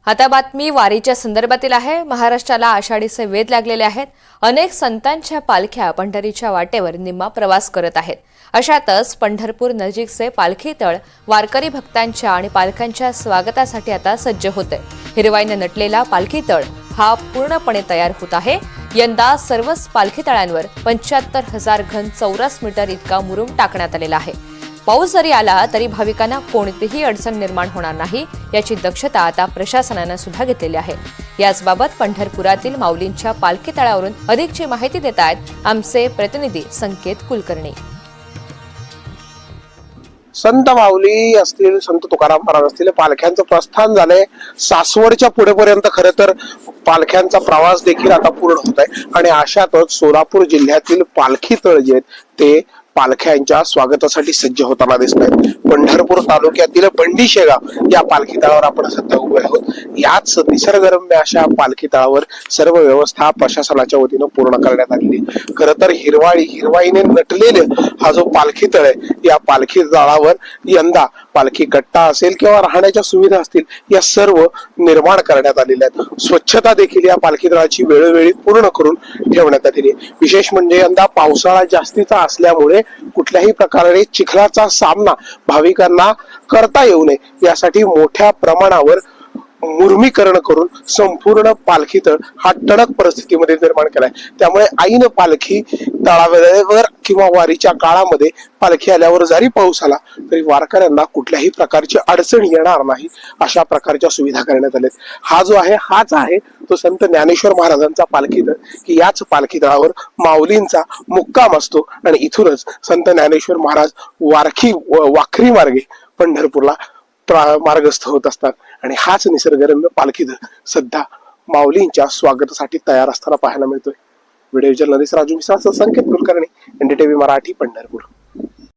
आता बातमी वारीच्या संदर्भातील आहे। महाराष्ट्राला आषाढीचे वेध लागलेले आहेत। अनेक संतांच्या पालख्या पंढरीच्या वाटेवर निम्मा प्रवास करत आहेत। अशातच पंढरपूर नजीकचे पालखी तळ वारकरी भक्तांच्या आणि पालख्यांच्या स्वागतासाठी आता सज्ज होते। हिरवाईने नटलेला पालखी तळ हा पूर्णपणे तयार होत आहे। यंदा सर्वच पालखी तळांवर 75,000 घन चौरस मीटर इतका मुरुम टाकण्यात आलेला आहे। पाऊस जरी आला तरी भाविकांना कोणतीही अडचण निर्माण होणार नाही याची दक्षता आता प्रशासनाने सुद्धा घेतलेली आहे। याचबाबत पंढरपुरातील माऊलींच्या पालखी तळावरून अधिकची माहिती देत आहेत आमचे प्रतिनिधी संकेत कुलकर्णी। संत माऊली असतील, संत तुकाराम महाराज असतील, पालख्यांचं प्रस्थान झालंय। सासवडच्या पुढेपर्यंत खरं तर पालख्यांचा प्रवास देखील आता पूर्ण होत आहे आणि अशातच सोलापूर जिल्ह्यातील पालखी तळ जे आहेत ते पालख्यांच्या स्वागतासाठी सज्ज होताना दिसत आहेत। पंढरपूर तालुक्यातील बंडी शेगाव या पालखी तळावर आपण सध्या उभे आहोत। याच निसर्गरम्य अशा पालखी तळावर सर्व व्यवस्था प्रशासनाच्या वतीनं पूर्ण करण्यात आलेली। खरं तर हिरवाईने नटलेले हा जो पालखी तळ आहे या पालखी तळावर यंदा पालखी कट्टा असेल किंवा राहण्याच्या सुविधा असतील या सर्व निर्माण करण्यात आलेल्या आहेत। स्वच्छता देखील या पालखी तळाची वेळोवेळी पूर्ण करून ठेवण्यात आलेली आहे। विशेष म्हणजे यंदा पावसाळा जास्तीचा असल्यामुळे कुठल्याही प्रकारे चिखलाचा सामना भाविकांना करता येऊ नये यासाठी मोठ्या प्रमाणावर मुरमीकरण करून संपूर्ण पालखी तळ हा टणक परिस्थितीमध्ये निर्माण केलाय। त्यामुळे ऐन पालखी तळावर किंवा वारीच्या काळामध्ये पालखी आल्यावर जरी पाऊस आला तरी वारकऱ्यांना कुठल्याही प्रकारची अडचण येणार नाही अशा प्रकारच्या सुविधा करण्यात आल्या। हा जो आहे हाच आहे तो संत ज्ञानेश्वर महाराजांचा पालखी तळ की याच पालखी तळावर माऊलींचा मुक्काम असतो आणि इथूनच संत ज्ञानेश्वर महाराज वाखरी मार्गे पंढरपूरला मार्गस्थ होत असतात आणि हाच निसर्गरम्य पालखी सध्या माऊलींच्या स्वागतासाठी तयार असताना पाहायला मिळतोय। व्हिडिओ जर्नलिस्ट राजू मिश्रा, संकेत कुलकर्णी, NDTV मराठी, पंढरपूर।